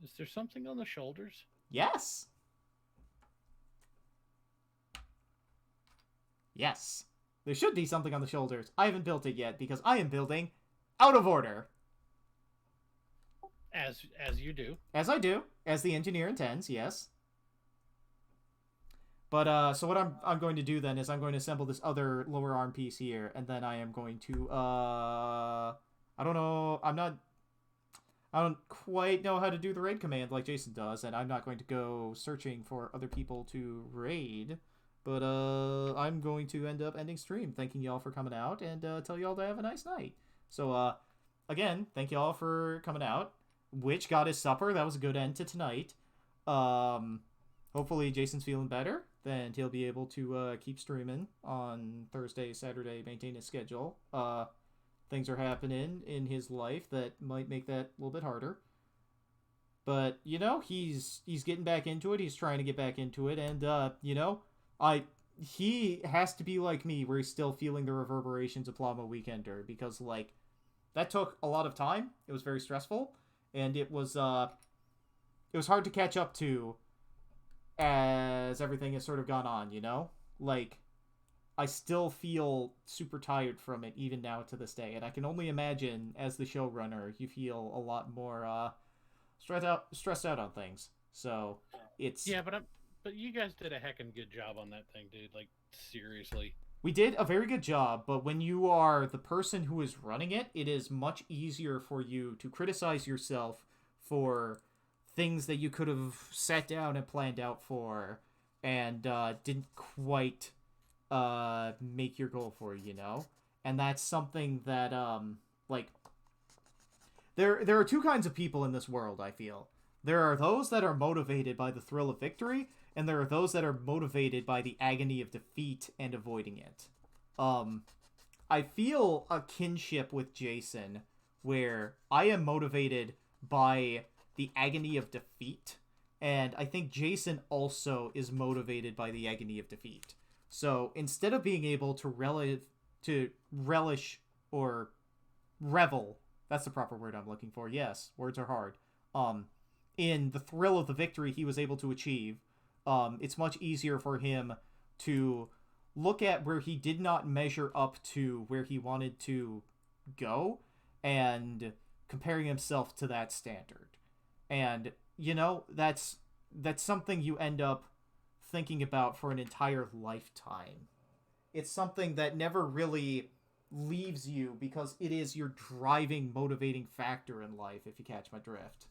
Is there something on the shoulders? Yes. Yes. There should be something on the shoulders. I haven't built it yet because I am building out of order. As you do. As I do. As the engineer intends, yes. But, so what I'm going to do then is I'm going to assemble this other lower arm piece here, and then I am going to, I don't know, I don't quite know how to do the raid command like Jason does, and I'm not going to go searching for other people to raid, but, I'm going to end up ending stream, thanking y'all for coming out, and, tell y'all to have a nice night. So, again, thank y'all for coming out. Witch got his supper, that was a good end to tonight. Hopefully Jason's feeling better, then he'll be able to keep streaming on Thursday, Saturday, maintain his schedule. Things are happening in his life that might make that a little bit harder. But, he's getting back into it, he's trying to get back into it, and, he has to be like me, where he's still feeling the reverberations of Plama Weekender, because, that took a lot of time, it was very stressful, and it was hard to catch up to as everything has sort of gone on, I still feel super tired from it even now to this day, and I can only imagine as the showrunner you feel a lot more stressed out on things. So it's but you guys did a heckin' good job on that thing, dude. Seriously. We did a very good job, but when you are the person who is running it, it is much easier for you to criticize yourself for things that you could have sat down and planned out for and didn't quite make your goal for, And that's something that, there are two kinds of people in this world, I feel. There are those that are motivated by the thrill of victory, and there are those that are motivated by the agony of defeat and avoiding it. I feel a kinship with Jason, where I am motivated by the agony of defeat, and I think Jason also is motivated by the agony of defeat. So instead of being able to relish or revel, that's the proper word I'm looking for, yes, words are hard, in the thrill of the victory he was able to achieve, it's much easier for him to look at where he did not measure up to where he wanted to go and comparing himself to that standard. And, you know, that's something you end up thinking about for an entire lifetime. It's something that never really leaves you because it is your driving, motivating factor in life, if you catch my drift.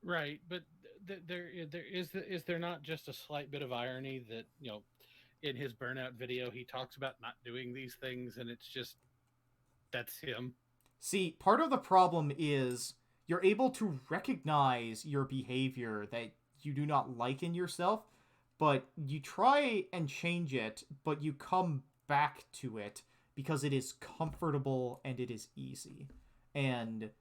Right, but is there not just a slight bit of irony that, you know, in his burnout video he talks about not doing these things, and it's just that's him. See, part of the problem is you're able to recognize your behavior that you do not like in yourself, but you try and change it, but you come back to it because it is comfortable and it is easy. And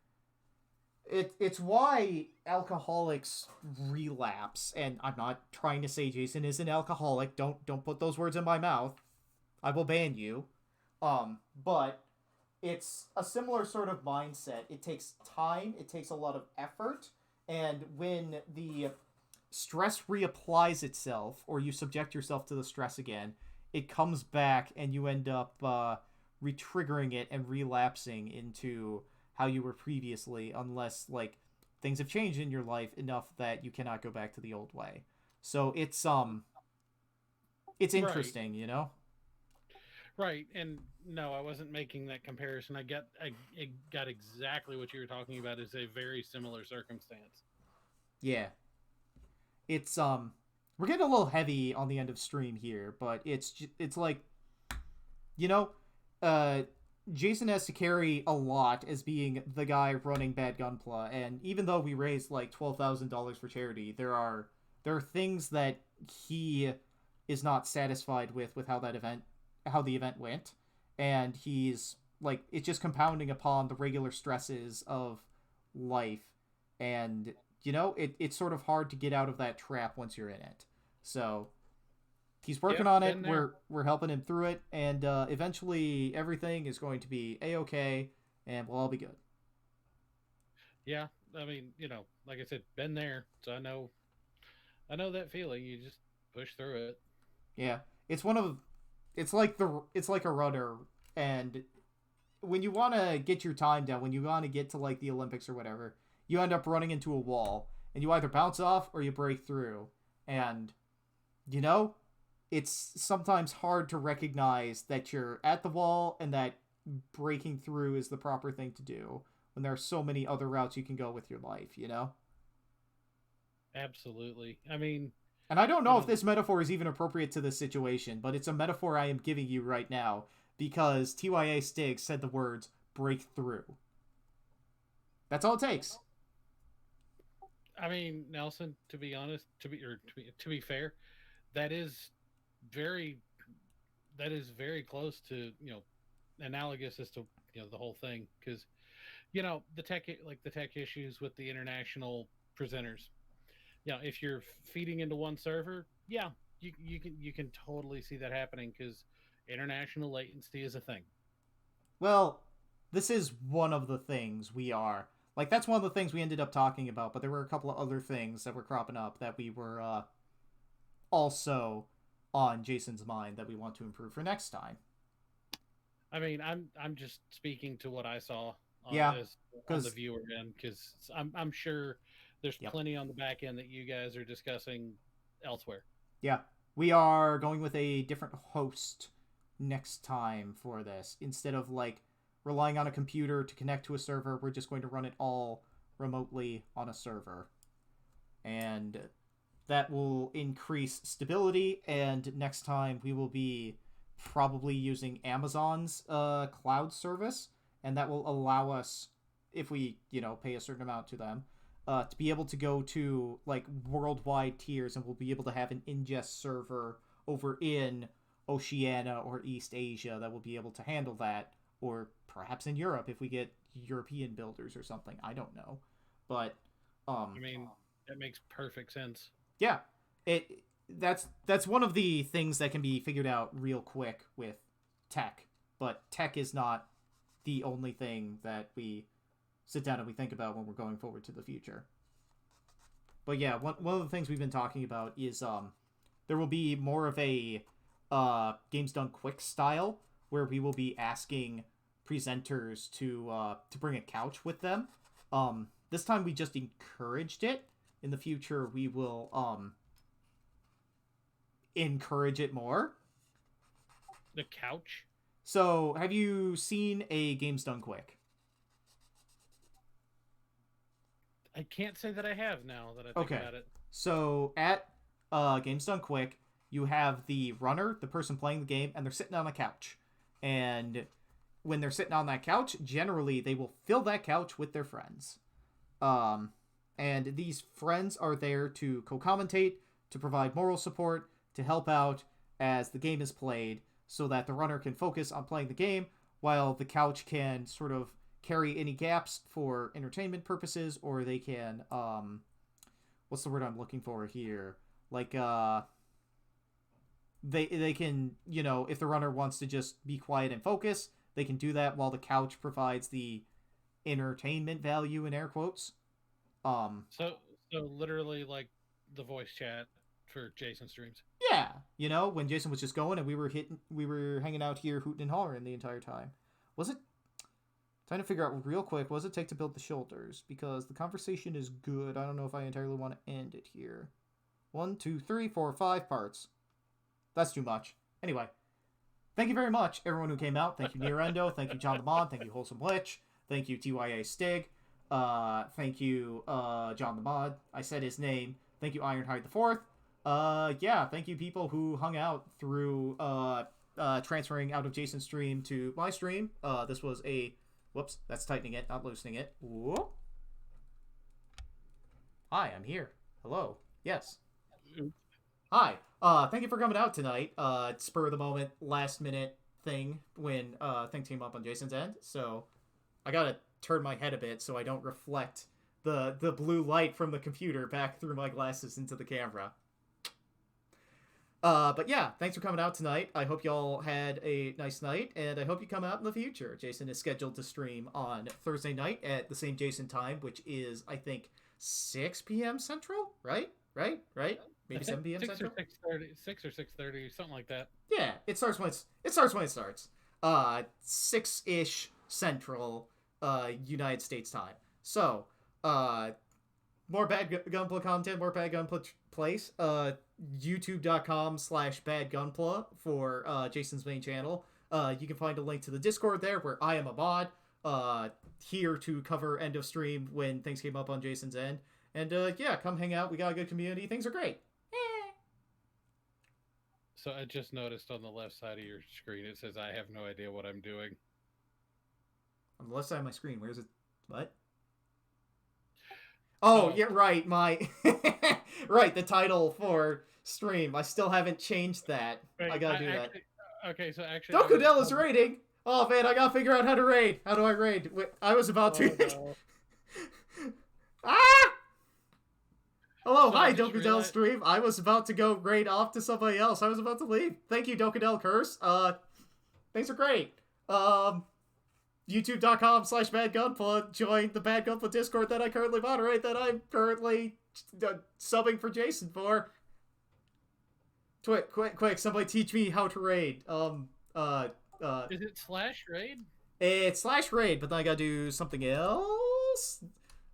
it's why alcoholics relapse. And I'm not trying to say Jason is an alcoholic. Don't put those words in my mouth. I will ban you. But it's a similar sort of mindset. It takes time, it takes a lot of effort, and when the stress reapplies itself, or you subject yourself to the stress again, it comes back and you end up re-triggering it and relapsing into how you were previously, unless like things have changed in your life enough that you cannot go back to the old way. So it's interesting, you know? Right, and no, I wasn't making that comparison. I got exactly what you were talking about. Is a very similar circumstance. Yeah. It's we're getting a little heavy on the end of stream here, but it's like, you know, Jason has to carry a lot as being the guy running Bad Gunpla, and even though we raised like $12,000 for charity, there are things that he is not satisfied with how the event went, and he's like, it's just compounding upon the regular stresses of life, and you know, it's sort of hard to get out of that trap once you're in it. So he's working on it. We're helping him through it, and eventually everything is going to be a-okay, and we'll all be good. Yeah, I mean, you know, like I said, been there, so I know that feeling. You just push through it. Yeah, it's like a rudder, and when you want to get your time down, when you want to get to like the Olympics or whatever, you end up running into a wall, and you either bounce off or you break through. And, you know, it's sometimes hard to recognize that you're at the wall and that breaking through is the proper thing to do when there are so many other routes you can go with your life, you know? Absolutely. I mean... And I don't know if this metaphor is even appropriate to this situation, but it's a metaphor I am giving you right now because TYA Stig said the words, break through. That's all it takes. I mean, Nelson, to be honest, to be fair, that is very close to, you know, analogous as to, you know, the whole thing, because, you know, the tech issues with the international presenters. You know, if you're feeding into one server, yeah, you can totally see that happening because international latency is a thing. Well, this is one of the things that's one of the things we ended up talking about, but there were a couple of other things that were cropping up that we were also on Jason's mind that we want to improve for next time. I mean, I'm just speaking to what I saw on the viewer end, because I'm sure there's plenty on the back end that you guys are discussing elsewhere. Yeah, we are going with a different host next time for this. Instead of like relying on a computer to connect to a server, we're just going to run it all remotely on a server. And that will increase stability, and next time we will be probably using Amazon's cloud service, and that will allow us, if we, you know, pay a certain amount to them, to be able to go to like worldwide tiers, and we'll be able to have an ingest server over in Oceania or East Asia that will be able to handle that, or perhaps in Europe if we get European builders or something. I don't know, but I mean, that makes perfect sense. Yeah, that's one of the things that can be figured out real quick with tech, but tech is not the only thing that we sit down and we think about when we're going forward to the future. But yeah, one of the things we've been talking about is there will be more of a Games Done Quick style, where we will be asking presenters to bring a couch with them. This time we just encouraged it. In the future, we will encourage it more. The couch? So, have you seen a Games Done Quick? I can't say that I have now that I think about it. So, at Games Done Quick, you have the runner, the person playing the game, and they're sitting on a couch. And when they're sitting on that couch, generally they will fill that couch with their friends. And these friends are there to co-commentate, to provide moral support, to help out as the game is played, so that the runner can focus on playing the game, while the couch can sort of carry any gaps for entertainment purposes, or they can, what's the word I'm looking for here? Like, they can, you know, if the runner wants to just be quiet and focus, they can do that while the couch provides the entertainment value in air quotes. So literally like the voice chat for Jason streams. Yeah, you know, when Jason was just going and we were hanging out here hooting and hollering the entire time. Was it trying to figure out real quick, what does it take to build the shoulders? Because the conversation is good. I don't know if I entirely want to end it here. 1, 2, 3, 4, 5 parts. That's too much. Anyway, thank you very much, everyone who came out. Thank you, Nierendo. Thank you, John the Mod. Thank you, Wholesome Witch. Thank you, TYA Stig. Thank you, John the Mod. I said his name. Thank you, Ironhide the Fourth. Yeah, thank you, people who hung out through, transferring out of Jason's stream to my stream. This was a... Whoops, that's tightening it, not loosening it. Whoop. Hi, I'm here. Hello. Yes. Hi. Thank you for coming out tonight. Spur of the moment, last minute thing when things came up on Jason's end. So I gotta turn my head a bit so I don't reflect the blue light from the computer back through my glasses into the camera. But yeah, thanks for coming out tonight. I hope y'all had a nice night, and I hope you come out in the future. Jason is scheduled to stream on Thursday night at the same Jason time, which is, I think, 6 p.m. Central? Right? Maybe 7 p.m. 6 Central? or 6:30, 6 or 6:30, something like that. Yeah, it starts when it starts. 6-ish Central, United States time. So, more Bad Gunpla content, more Bad Gunpla place. YouTube.com/Bad Gunpla for Jason's main channel. You can find a link to the Discord there where I am a mod. Here to cover end of stream when things came up on Jason's end. And yeah, come hang out. We got a good community. Things are great. So I just noticed on the left side of your screen it says I have no idea what I'm doing. On the left side of my screen, where's it? What? Oh, yeah, right. My right, the title for stream. I still haven't changed that. Wait, I gotta do that. Okay, so actually, Dokudel is raiding. Oh man, I gotta figure out how to raid. How do I raid? Wait, I was about to. No. Ah! Hello, So hi, I just Dokudel realized- stream. I was about to go raid off to somebody else. I was about to leave. Thank you, Dokudel Curse. Things are great. YouTube.com/Bad Gunpla. Join the Bad Gunpla Discord that I currently moderate, that I'm currently subbing for Jason for. Quick, somebody teach me how to raid. Is it /raid? It's /raid, but then I gotta do something else.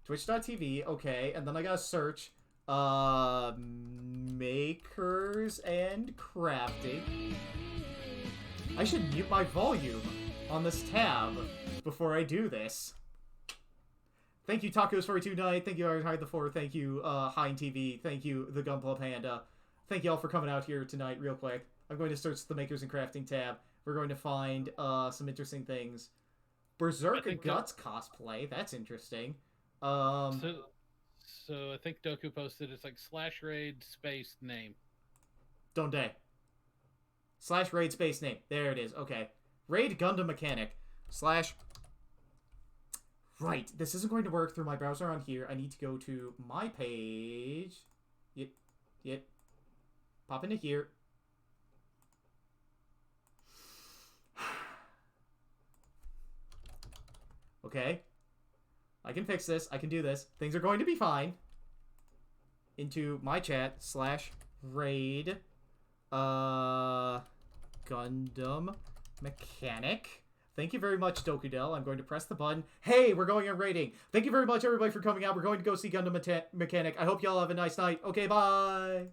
Twitch.tv, okay, and then I gotta search makers and crafting. I should mute my volume on this tab before I do this. Thank you, Tacos42 Night. Thank you, Ironhide the 4. Thank you, Hein TV. Thank you, the Gunpla Panda. Thank you all for coming out here tonight real quick. I'm going to search the Makers and Crafting tab. We're going to find some interesting things. Berserker Guts cosplay. That's interesting. So I think Doku posted it's like /raid space name. Donde. /raid space name. There it is. Okay. Raid Gundam Mechanic. Right. This isn't going to work through my browser on here. I need to go to my page. Yep. Pop into here. Okay. I can fix this. I can do this. Things are going to be fine. Into my chat /raid Gundam Mechanic. Thank you very much, Dokudel. I'm going to press the button. Hey, we're going on rating. Thank you very much, everybody, for coming out. We're going to go see Gundam Mechanic. I hope y'all have a nice night. Okay, bye.